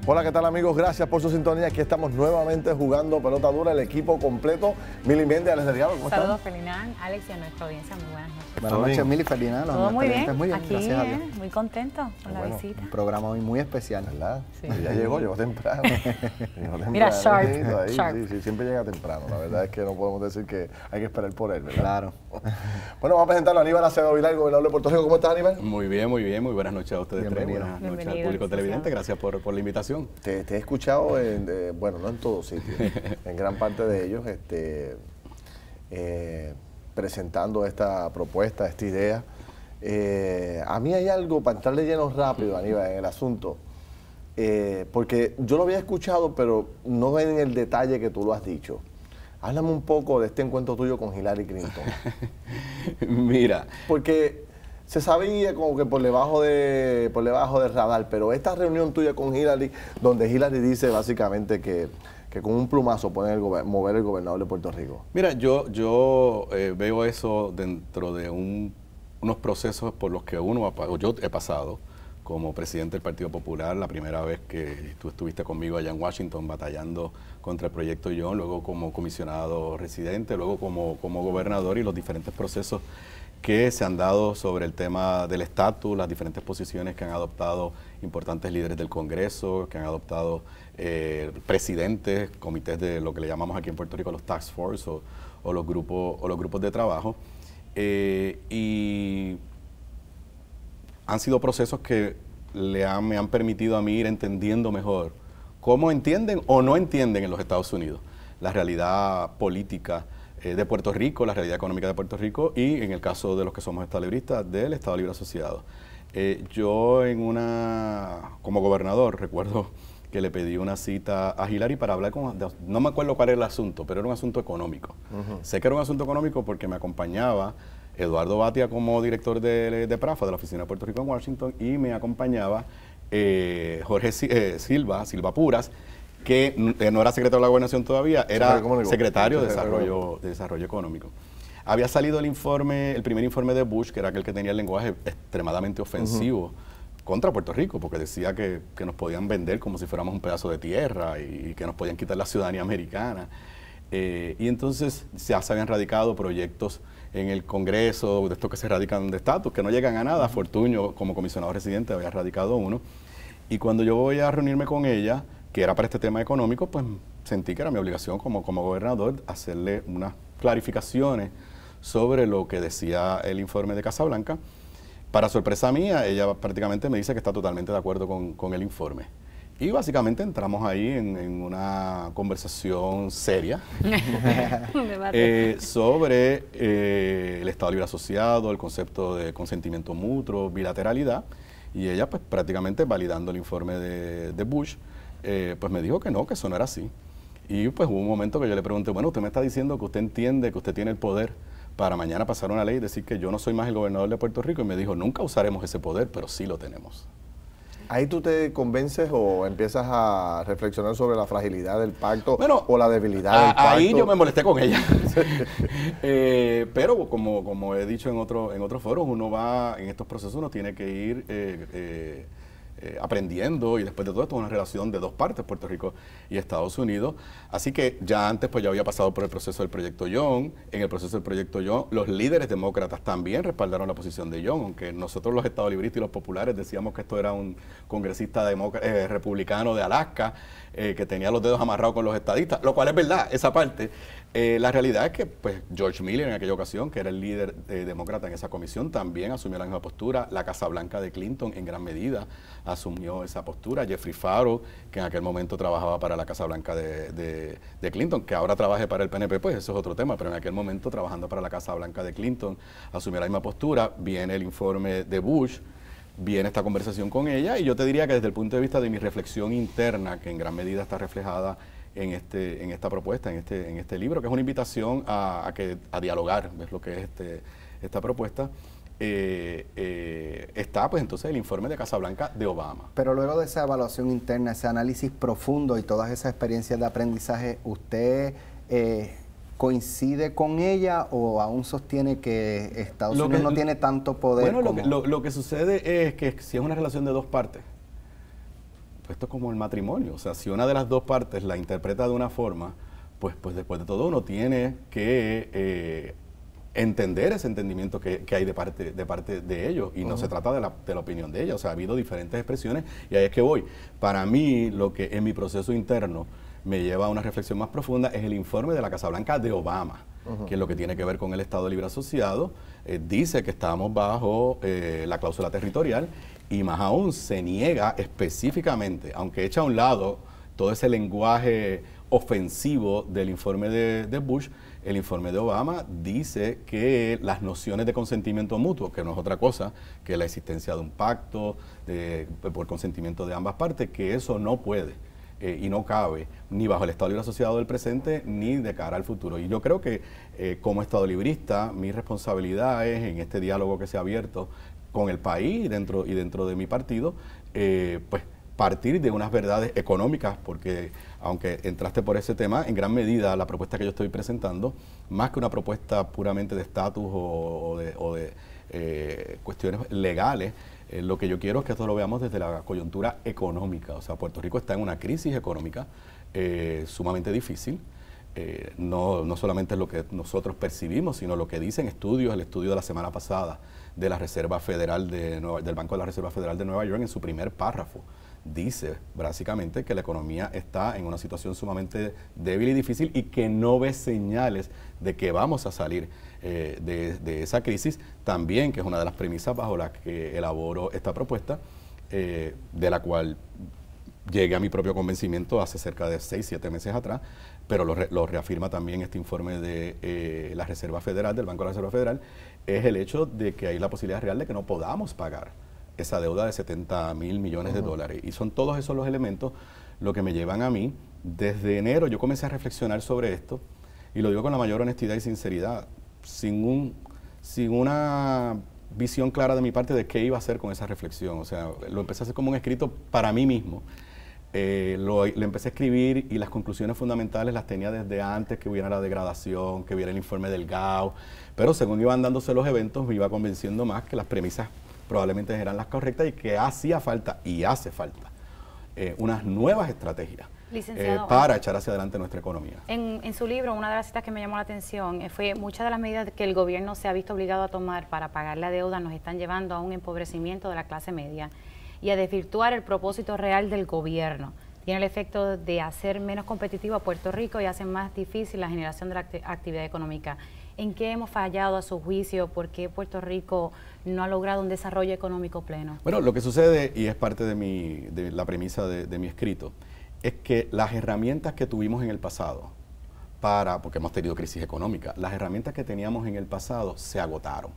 Hola, ¿qué tal amigos? Gracias por su sintonía. Aquí estamos nuevamente jugando pelota dura, el equipo completo. Mili Méndez, Alex Delgado, ¿cómo están? Saludos, Ferdinand, Alex y a nuestra audiencia. Muy buenas noches. Buenas noches, Mili, Ferdinand. Todo muy bien. Aquí, gracias a Dios. Muy contento con la visita. Un programa hoy muy especial. ¿Verdad? Sí. Ya llegó temprano. Mira, Sharp. Ahí, Sharp. Sí, siempre llega temprano. La verdad es que no podemos decir que hay que esperar por él, ¿verdad? Claro. Bueno, vamos a presentarlo a Aníbal Acevedo Vilá, el gobernador de Puerto Rico. ¿Cómo estás, Aníbal? Muy bien, muy bien. Muy buenas noches a ustedes tres. Bienvenido. Buenas noches al Bienvenido, público televidente. Gracias por la invitación. Te he escuchado, bueno, no en todos sitios, en gran parte de ellos, presentando esta propuesta, esta idea. A mí hay algo, para entrar de lleno rápido, Aníbal, en el asunto, porque yo lo había escuchado, pero no en el detalle que tú lo has dicho. Háblame un poco de este encuentro tuyo con Hillary Clinton. Mira. Porque se sabía como que por debajo del radar, pero esta reunión tuya con Hillary, donde Hillary dice básicamente que con un plumazo pueden mover el gobernador de Puerto Rico. Mira, yo veo eso dentro de unos procesos por los que yo he pasado como presidente del Partido Popular, la primera vez que tú estuviste conmigo allá en Washington batallando contra el Proyecto John, luego como comisionado residente, luego como gobernador, y los diferentes procesos que se han dado sobre el tema del estatus, las diferentes posiciones que han adoptado importantes líderes del Congreso, que han adoptado presidentes, comités de lo que le llamamos aquí en Puerto Rico los task force o los grupos de trabajo. Y han sido procesos que me han permitido a mí ir entendiendo mejor cómo entienden o no entienden en los Estados Unidos la realidad política de Puerto Rico, la realidad económica de Puerto Rico y, en el caso de los que somos estadolibristas, del Estado Libre Asociado. Yo como gobernador, recuerdo que le pedí una cita a Hillary para hablar no me acuerdo cuál era el asunto, pero era un asunto económico. Sé que era un asunto económico porque me acompañaba Eduardo Batia como director de PRAFA, de la Oficina de Puerto Rico en Washington, y me acompañaba Jorge Silva Puras, que no era secretario de la Gobernación todavía, era secretario de Desarrollo Económico. Había salido el primer informe de Bush, que era aquel que tenía el lenguaje extremadamente ofensivo contra Puerto Rico, porque decía que nos podían vender como si fuéramos un pedazo de tierra y que nos podían quitar la ciudadanía americana. Y entonces ya se habían radicado proyectos en el Congreso, de estos que se radican de estatus, que no llegan a nada. Fortuño, como comisionado residente, había radicado uno. Y cuando yo voy a reunirme con ella, que era para este tema económico, pues sentí que era mi obligación como gobernador hacerle unas clarificaciones sobre lo que decía el informe de Casablanca. Para sorpresa mía, ella prácticamente me dice que está totalmente de acuerdo con el informe. Y básicamente entramos ahí en una conversación seria sobre el Estado Libre Asociado, el concepto de consentimiento mutuo, bilateralidad, y ella pues prácticamente validando el informe de Bush, pues me dijo que no, que eso no era así. Y pues hubo un momento que yo le pregunté, bueno, usted me está diciendo que usted entiende que usted tiene el poder para mañana pasar una ley y decir que yo no soy más el gobernador de Puerto Rico, y me dijo, nunca usaremos ese poder, pero sí lo tenemos. ¿Ahí tú te convences o empiezas a reflexionar sobre la fragilidad del pacto o la debilidad del pacto? Ahí yo me molesté con ella. Pero como he dicho en otros foros, uno va en estos procesos, uno tiene que ir aprendiendo, y después de todo esto es una relación de dos partes, Puerto Rico y Estados Unidos. Así que ya antes pues ya había pasado por el proceso del Proyecto John. En el proceso del Proyecto John, los líderes demócratas también respaldaron la posición de John, aunque nosotros los estadolibristas y los populares decíamos que esto era un congresista republicano de Alaska, que tenía los dedos amarrados con los estadistas, lo cual es verdad, esa parte. La realidad es que pues George Miller en aquella ocasión, que era el líder demócrata en esa comisión, también asumió la misma postura. La Casa Blanca de Clinton en gran medida asumió esa postura. Jeffrey Faro, que en aquel momento trabajaba para la Casa Blanca de Clinton, que ahora trabaje para el PNP, pues eso es otro tema, pero en aquel momento trabajando para la Casa Blanca de Clinton, asumió la misma postura. Viene el informe de Bush, viene esta conversación con ella, y yo te diría que desde el punto de vista de mi reflexión interna, que en gran medida está reflejada en esta propuesta, en este libro, que es una invitación a dialogar, es lo que es esta propuesta, está pues entonces el informe de Casablanca de Obama. Pero luego de esa evaluación interna, ese análisis profundo y todas esas experiencias de aprendizaje, ¿usted coincide con ella o aún sostiene que Estados Unidos no tiene tanto poder? Bueno, lo que sucede es que si es una relación de dos partes, esto es como el matrimonio. O sea, si una de las dos partes la interpreta de una forma, pues después de todo uno tiene que entender ese entendimiento que hay de parte de ellos, y no se trata de la opinión de ellos. O sea, ha habido diferentes expresiones, y ahí es que voy. Para mí, lo que en mi proceso interno me lleva a una reflexión más profunda es el informe de la Casa Blanca de Obama, que es lo que tiene que ver con el Estado Libre Asociado. Dice que estamos bajo la cláusula territorial, y más aún se niega específicamente, aunque echa a un lado todo ese lenguaje ofensivo del informe de Bush, el informe de Obama dice que las nociones de consentimiento mutuo, que no es otra cosa que la existencia de un pacto por consentimiento de ambas partes, que eso no puede y no cabe ni bajo el Estado Libre Asociado del presente ni de cara al futuro. Y yo creo que como Estado librista, mi responsabilidad es, en este diálogo que se ha abierto con el país y dentro de mi partido, pues partir de unas verdades económicas, porque aunque entraste por ese tema, en gran medida la propuesta que yo estoy presentando, más que una propuesta puramente de estatus o de cuestiones legales, lo que yo quiero es que esto lo veamos desde la coyuntura económica. O sea, Puerto Rico está en una crisis económica sumamente difícil. No solamente es lo que nosotros percibimos, sino lo que dicen estudios, el estudio de la semana pasada de la Reserva Federal del Banco de la Reserva Federal de Nueva York, en su primer párrafo dice básicamente que la economía está en una situación sumamente débil y difícil, y que no ve señales de que vamos a salir de esa crisis. También, que es una de las premisas bajo las que elaboro esta propuesta, de la cual llegué a mi propio convencimiento hace cerca de 6-7 meses atrás, pero lo reafirma también este informe de la Reserva Federal, del Banco de la Reserva Federal, es el hecho de que hay la posibilidad real de que no podamos pagar esa deuda de 70.000 millones de dólares. Y son todos esos los elementos lo que me llevan a mí. Desde enero yo comencé a reflexionar sobre esto, y lo digo con la mayor honestidad y sinceridad, sin una visión clara de mi parte de qué iba a hacer con esa reflexión. O sea, lo empecé a hacer como un escrito para mí mismo. Lo empecé a escribir, y las conclusiones fundamentales las tenía desde antes que hubiera la degradación, que hubiera el informe del GAO, pero según iban dándose los eventos me iba convenciendo más que las premisas probablemente eran las correctas, y que hacía falta y hace falta unas nuevas estrategias para echar hacia adelante nuestra economía. En su libro, una de las citas que me llamó la atención fue: muchas de las medidas que el gobierno se ha visto obligado a tomar para pagar la deuda nos están llevando a un empobrecimiento de la clase media y a desvirtuar el propósito real del gobierno. Tiene el efecto de hacer menos competitivo a Puerto Rico y hace más difícil la generación de la actividad económica. ¿En qué hemos fallado a su juicio? ¿Por qué Puerto Rico no ha logrado un desarrollo económico pleno? Bueno, lo que sucede, y es parte de la premisa de mi escrito, es que las herramientas que tuvimos en el pasado porque hemos tenido crisis económica, las herramientas que teníamos en el pasado se agotaron.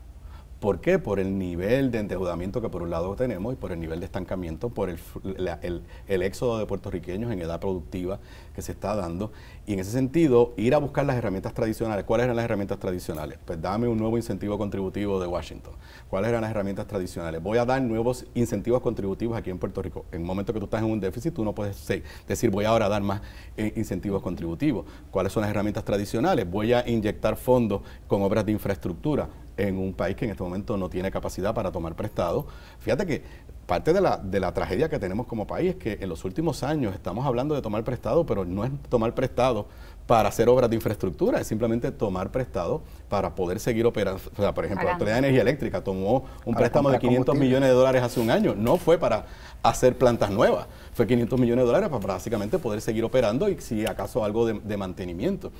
¿Por qué? Por el nivel de endeudamiento que por un lado tenemos, y por el nivel de estancamiento, por el éxodo de puertorriqueños en edad productiva que se está dando. Y en ese sentido, ir a buscar las herramientas tradicionales. ¿Cuáles eran las herramientas tradicionales? Pues dame un nuevo incentivo contributivo de Washington. ¿Cuáles eran las herramientas tradicionales? Voy a dar nuevos incentivos contributivos aquí en Puerto Rico. En un momento que tú estás en un déficit, tú no puedes decir voy ahora a dar más incentivos contributivos. ¿Cuáles son las herramientas tradicionales? Voy a inyectar fondos con obras de infraestructura en un país que en este momento no tiene capacidad para tomar prestado. Fíjate que parte de la tragedia que tenemos como país es que en los últimos años estamos hablando de tomar prestado, pero no es tomar prestado para hacer obras de infraestructura, es simplemente tomar prestado para poder seguir operando. O sea, por ejemplo, la Autoridad de Energía Eléctrica tomó un préstamo de 500 millones de dólares hace un año. No fue para hacer plantas nuevas, fue 500 millones de dólares para básicamente poder seguir operando, y si acaso algo de mantenimiento.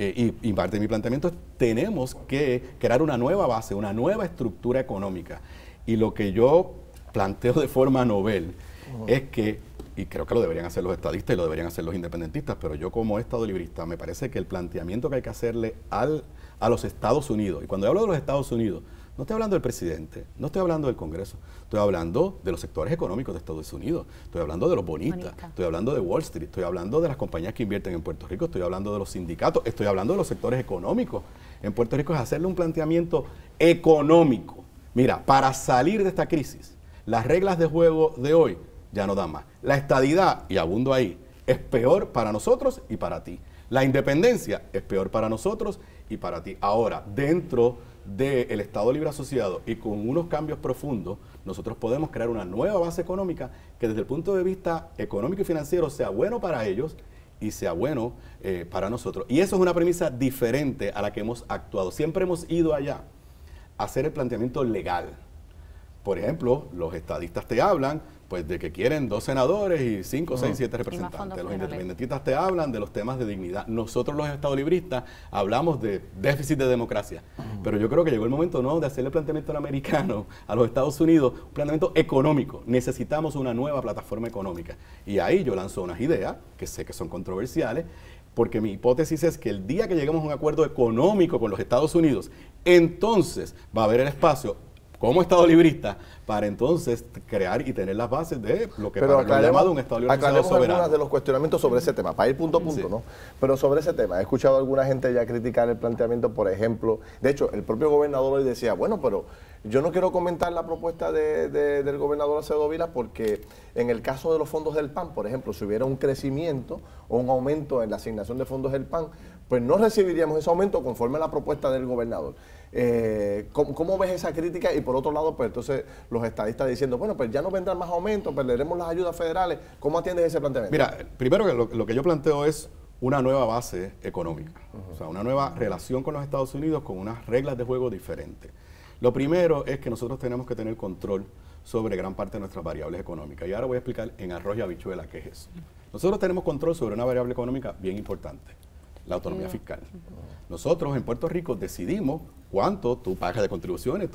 Y parte de mi planteamiento es: tenemos que crear una nueva base, una nueva estructura económica. Y lo que yo planteo de forma novel es que, y creo que lo deberían hacer los estadistas y lo deberían hacer los independentistas, pero yo como estado librista me parece que el planteamiento que hay que hacerle a los Estados Unidos, y cuando hablo de los Estados Unidos, no estoy hablando del presidente, no estoy hablando del Congreso, estoy hablando de los sectores económicos de Estados Unidos, estoy hablando de los bonistas, estoy hablando de Wall Street, estoy hablando de las compañías que invierten en Puerto Rico, estoy hablando de los sindicatos, estoy hablando de los sectores económicos en Puerto Rico. Es hacerle un planteamiento económico. Mira, para salir de esta crisis, las reglas de juego de hoy ya no dan más. La estadidad, y abundo ahí, es peor para nosotros y para ti. La independencia es peor para nosotros y para ti. Ahora, dentro del Estado Libre Asociado y con unos cambios profundos, nosotros podemos crear una nueva base económica que desde el punto de vista económico y financiero sea bueno para ellos y sea bueno para nosotros. Y eso es una premisa diferente a la que hemos actuado. Siempre hemos ido allá a hacer el planteamiento legal. Por ejemplo, los estadistas te hablan pues de que quieren 2 senadores y 5, 6, 7 representantes. Los independentistas te hablan de los temas de dignidad. Nosotros los estadolibristas hablamos de déficit de democracia. Pero yo creo que llegó el momento no de hacerle planteamiento al americano, a los Estados Unidos, un planteamiento económico. Necesitamos una nueva plataforma económica. Y ahí yo lanzo unas ideas, que sé que son controversiales, porque mi hipótesis es que el día que lleguemos a un acuerdo económico con los Estados Unidos, entonces va a haber el espacio como Estado librista, para entonces crear y tener las bases de lo que para lo llamado un Estado libre aclaremos soberano. Algunas de los cuestionamientos sobre ese tema, para ir punto a punto, sí. ¿no? Pero sobre ese tema, he escuchado a alguna gente ya criticar el planteamiento, por ejemplo, de hecho, el propio gobernador hoy decía, bueno, pero yo no quiero comentar la propuesta del gobernador Acevedo Vilá porque en el caso de los fondos del PAN, por ejemplo, si hubiera un crecimiento o un aumento en la asignación de fondos del PAN, pues no recibiríamos ese aumento conforme a la propuesta del gobernador. ¿Cómo ves esa crítica? Y por otro lado, pues entonces los estadistas diciendo, bueno, pues ya no vendrán más aumentos, perderemos las ayudas federales. ¿Cómo atiendes ese planteamiento? Mira, primero que lo que yo planteo es una nueva base económica, o sea, una nueva relación con los Estados Unidos con unas reglas de juego diferentes. Lo primero es que nosotros tenemos que tener control sobre gran parte de nuestras variables económicas. Y ahora voy a explicar en arroz y habichuela qué es eso. Nosotros tenemos control sobre una variable económica bien importante, la autonomía fiscal. Nosotros en Puerto Rico decidimos cuánto tú pagas de contribuciones,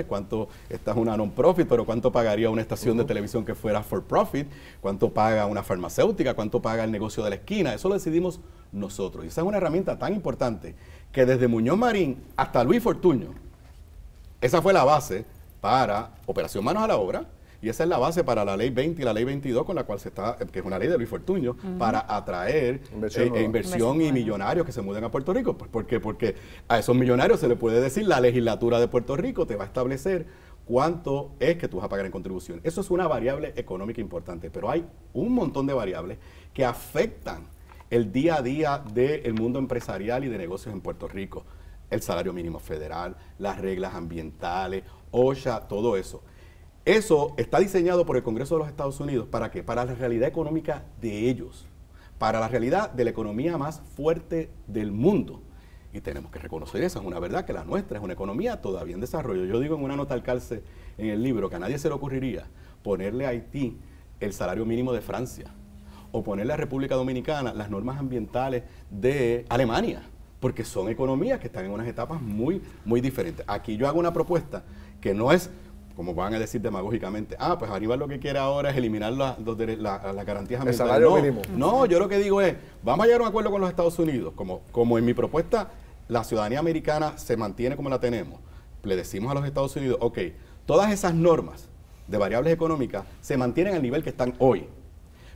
cuánto esta es una non-profit, pero cuánto pagaría una estación de televisión que fuera for profit, cuánto paga una farmacéutica, cuánto paga el negocio de la esquina. Eso lo decidimos nosotros. Y esa es una herramienta tan importante que desde Muñoz Marín hasta Luis Fortuño, esa fue la base para Operación Manos a la Obra, y esa es la base para la Ley 20 y la Ley 22, con la cual se está, que es una ley de Luis Fortuño, para atraer inversión y millonarios que se muden a Puerto Rico. ¿Por qué? Porque a esos millonarios se le puede decir, la legislatura de Puerto Rico te va a establecer cuánto es que tú vas a pagar en contribución. Eso es una variable económica importante, pero hay un montón de variables que afectan el día a día del mundo empresarial y de negocios en Puerto Rico. El salario mínimo federal, las reglas ambientales, OSHA, todo eso. Eso está diseñado por el Congreso de los Estados Unidos, ¿para qué? Para la realidad económica de ellos, para la realidad de la economía más fuerte del mundo. Y tenemos que reconocer eso, es una verdad que la nuestra es una economía todavía en desarrollo. Yo digo en una nota al calce en el libro que a nadie se le ocurriría ponerle a Haití el salario mínimo de Francia o ponerle a República Dominicana las normas ambientales de Alemania, porque son economías que están en unas etapas muy, muy diferentes. Aquí yo hago una propuesta que no es, como van a decir demagógicamente, pues Aníbal lo que quiere ahora es eliminar las garantías ambientales. El salario mínimo. No, yo lo que digo es, vamos a llegar a un acuerdo con los Estados Unidos, como en mi propuesta la ciudadanía americana se mantiene como la tenemos. Le decimos a los Estados Unidos, ok, todas esas normas de variables económicas se mantienen al nivel que están hoy.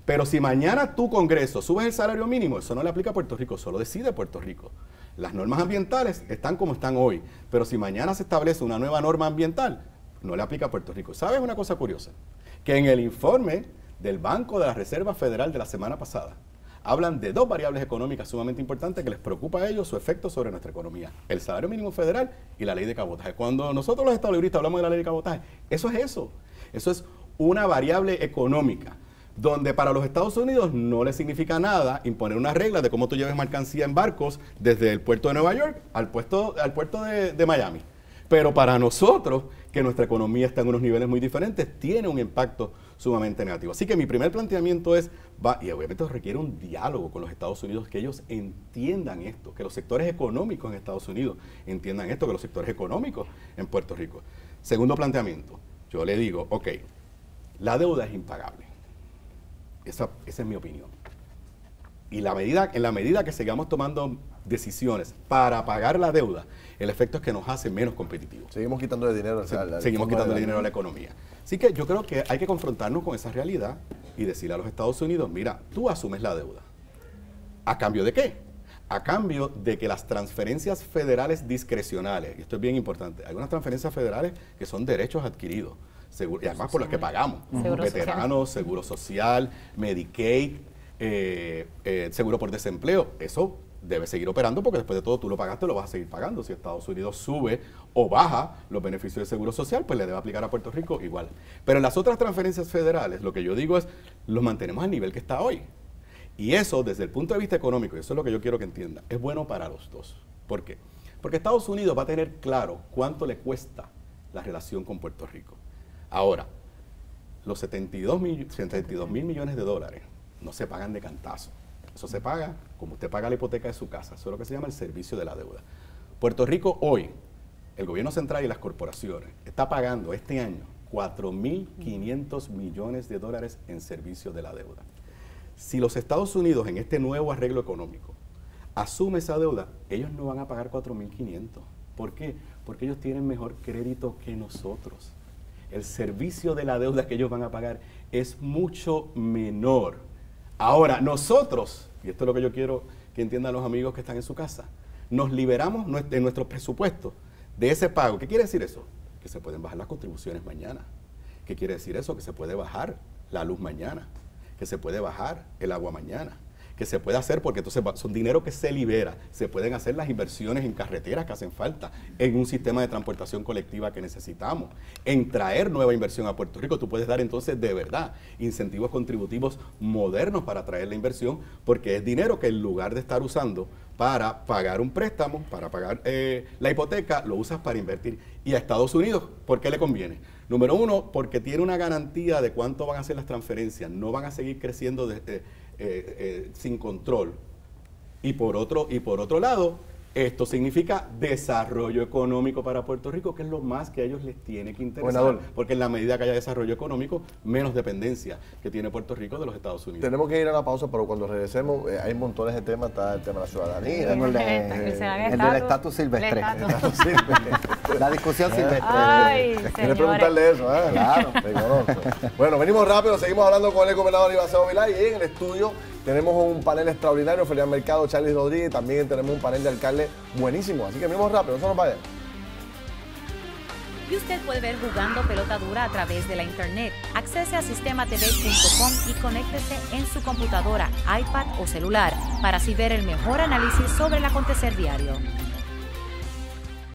Pero si mañana tu Congreso subes el salario mínimo, eso no le aplica a Puerto Rico, solo decide Puerto Rico. Las normas ambientales están como están hoy, pero si mañana se establece una nueva norma ambiental, no le aplica a Puerto Rico. ¿Sabes una cosa curiosa? Que en el informe del Banco de la Reserva Federal de la semana pasada, hablan de 2 variables económicas sumamente importantes que les preocupa a ellos su efecto sobre nuestra economía. El salario mínimo federal y la ley de cabotaje. Cuando nosotros los estadolibristas hablamos de la ley de cabotaje, eso es eso. Eso es una variable económica, donde para los Estados Unidos no le significa nada imponer una regla de cómo tú lleves mercancía en barcos desde el puerto de Nueva York al puerto de Miami. Pero para nosotros, que nuestra economía está en unos niveles muy diferentes, tiene un impacto sumamente negativo. Así que mi primer planteamiento es, y obviamente requiere un diálogo con los Estados Unidos, que ellos entiendan esto, que los sectores económicos en Estados Unidos entiendan esto, que los sectores económicos en Puerto Rico. Segundo planteamiento, yo le digo, ok, la deuda es impagable. Esa es mi opinión. Y en la medida que sigamos tomando decisiones para pagar la deuda, el efecto es que nos hace menos competitivos. Seguimos quitando dinero. Seguimos quitando dinero a la economía. Así que yo creo que hay que confrontarnos con esa realidad y decirle a los Estados Unidos, mira, tú asumes la deuda. ¿A cambio de qué? A cambio de que las transferencias federales discrecionales, y esto es bien importante, hay unas transferencias federales que son derechos adquiridos, y además por las que pagamos, veteranos, seguro social, Medicaid, seguro por desempleo, eso debe seguir operando porque después de todo tú lo pagaste, lo vas a seguir pagando. Si Estados Unidos sube o baja los beneficios de seguro social, pues le debe aplicar a Puerto Rico igual. Pero en las otras transferencias federales, lo que yo digo es, los mantenemos al nivel que está hoy. Y eso, desde el punto de vista económico, y eso es lo que yo quiero que entienda, es bueno para los dos. ¿Por qué? Porque Estados Unidos va a tener claro cuánto le cuesta la relación con Puerto Rico. Ahora, los 72 mil millones de dólares no se pagan de cantazo. Eso se paga como usted paga la hipoteca de su casa. Eso es lo que se llama el servicio de la deuda. Puerto Rico hoy, el gobierno central y las corporaciones, está pagando este año 4.500 millones de dólares en servicio de la deuda. Si los Estados Unidos en este nuevo arreglo económico asume esa deuda, ellos no van a pagar 4.500. ¿Por qué? Porque ellos tienen mejor crédito que nosotros. El servicio de la deuda que ellos van a pagar es mucho menor. Ahora, nosotros, y esto es lo que yo quiero que entiendan los amigos que están en su casa, nos liberamos de nuestro presupuesto de ese pago. ¿Qué quiere decir eso? Que se pueden bajar las contribuciones mañana. ¿Qué quiere decir eso? Que se puede bajar la luz mañana, que se puede bajar el agua mañana, que se puede hacer, porque entonces son dinero que se libera, se pueden hacer las inversiones en carreteras que hacen falta, en un sistema de transportación colectiva que necesitamos, en traer nueva inversión a Puerto Rico. Tú puedes dar entonces de verdad incentivos contributivos modernos para traer la inversión, porque es dinero que en lugar de estar usando para pagar un préstamo, para pagar la hipoteca, lo usas para invertir. Y a Estados Unidos, ¿por qué le conviene? Número uno, porque tiene una garantía de cuánto van a ser las transferencias, no van a seguir creciendo sin control. Y por otro lado, esto significa desarrollo económico para Puerto Rico, que es lo más que a ellos les tiene que interesar, porque en la medida que haya desarrollo económico, menos dependencia que tiene Puerto Rico de los Estados Unidos. Tenemos que ir a la pausa, pero cuando regresemos hay montones de temas. Está el tema de la ciudadanía, el del estatus silvestre, la discusión silvestre. Ay, ¿Quieres preguntarle eso? Claro, te conozco. Bueno, venimos rápido, seguimos hablando con el gobernador Aníbal Acevedo Vilá, y en el estudio tenemos un panel extraordinario, Felián Mercado, Charlie Rodríguez, también tenemos un panel de alcalde buenísimo, así que venimos rápido, no se nos vayan. Y usted puede ver Jugando Pelota Dura a través de la internet. Accese a sistematv.com y conéctese en su computadora, iPad o celular para así ver el mejor análisis sobre el acontecer diario.